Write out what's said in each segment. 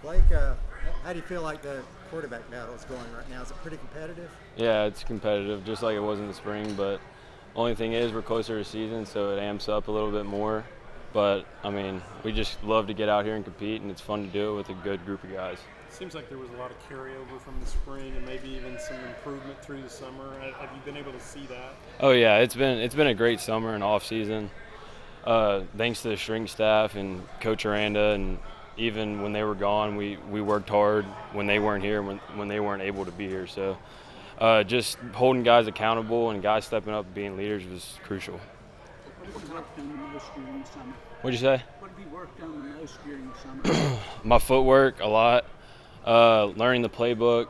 Blake, how do you feel like the quarterback battle is going right now? Is it pretty competitive? Yeah, it's competitive, just like it was in the spring. But only thing is, we're closer to season, so it amps up a little bit more. But I mean, we just love to get out here and compete, and it's fun to do it with a good group of guys. Seems like there was a lot of carryover from the spring and maybe even some improvement through the summer. Have you been able to see that? Oh yeah, it's been a great summer and off season. Thanks to the strength staff and Coach Aranda, and even when they were gone, we worked hard when they weren't here, when they weren't able to be here. So just holding guys accountable and guys stepping up and being leaders was crucial. What have you worked on the most during the summer? What'd you say? What have you worked on the most during the summer? My footwork a lot, learning the playbook,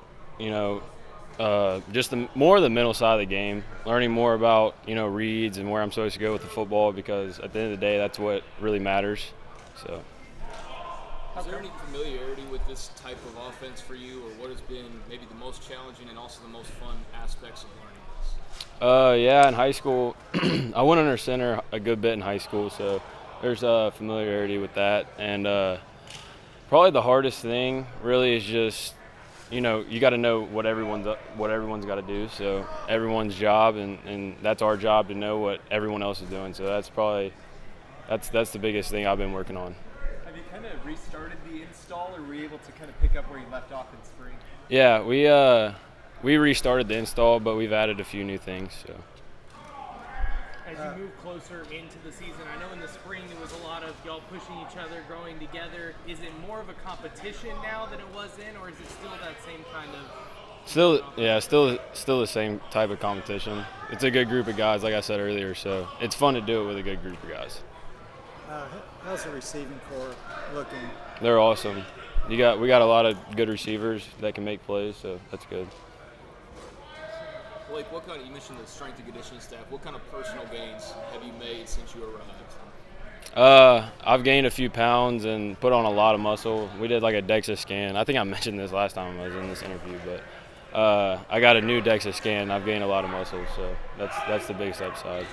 just more of the mental side of the game, learning more about, reads and where I'm supposed to go with the football, because at the end of the day, that's what really matters. So. Is there any familiarity with this type of offense for you, or what has been maybe the most challenging and also the most fun aspects of learning this? Yeah, in high school, I went under center a good bit in high school, so there's familiarity with that. And probably the hardest thing really is just, you got to know what everyone's got to do. So everyone's job, and that's our job to know what everyone else is doing. So that's probably that's the biggest thing I've been working on. Have you kind of restarted the install, or were you able to kind of pick up where you left off in spring? Yeah, we restarted the install, but we've added a few new things. So. As you move closer into the season, I know in the spring it was a lot of y'all pushing each other, growing together. Is it more of a competition now than it was then, or is it still that same kind of? Still the same type of competition. It's a good group of guys, like I said earlier, so it's fun to do it with a good group of guys. How's the receiving corps looking? They're awesome. We got a lot of good receivers that can make plays, so that's good. Blake, you mentioned the strength and conditioning staff. What kind of personal gains have you made since you arrived? I've gained a few pounds and put on a lot of muscle. We did like a DEXA scan. I think I mentioned this last time I was in this interview, but I got a new DEXA scan. I've gained a lot of muscle, so that's the biggest upside.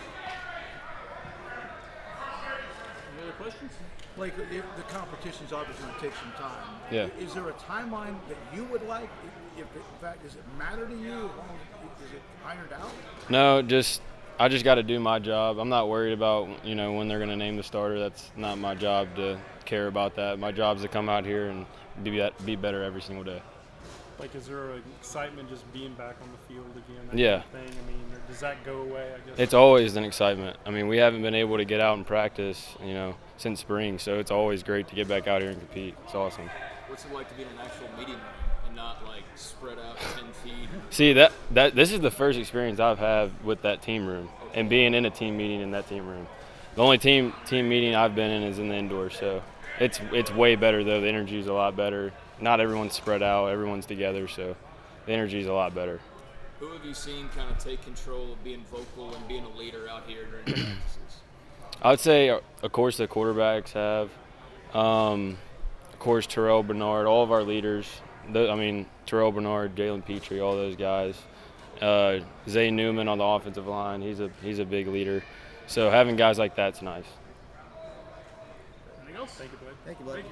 Any other questions? Blake, the competition's obviously going to take some time. Yeah. Is there a timeline that you would like? If in fact, does it matter to you? Is it ironed out? No, I just got to do my job. I'm not worried about when they're going to name the starter. That's not my job to care about that. My job is to come out here and be better every single day. Like, is there an excitement just being back on the field again? Yeah. Kind of thing? I mean, does that go away, I guess? It's always an excitement. I mean, we haven't been able to get out and practice, since spring, so it's always great to get back out here and compete. It's awesome. What's it like to be in an actual meeting room and not like spread out 10 feet? See, this is the first experience I've had with that team room and being in a team meeting in that team room. The only team meeting I've been in is in the indoors, so it's way better though. The energy is a lot better. Not everyone's spread out, everyone's together, so the energy is a lot better. Who have you seen kind of take control of being vocal and being a leader out here during practices? I would say, of course, the quarterbacks have. Of course, Terrell Bernard, all of our leaders. Terrell Bernard, Jalen Petrie, all those guys. Zay Newman on the offensive line, he's a big leader. So having guys like that's nice. Anything else? Thank you, Blake. Thank you, Blake.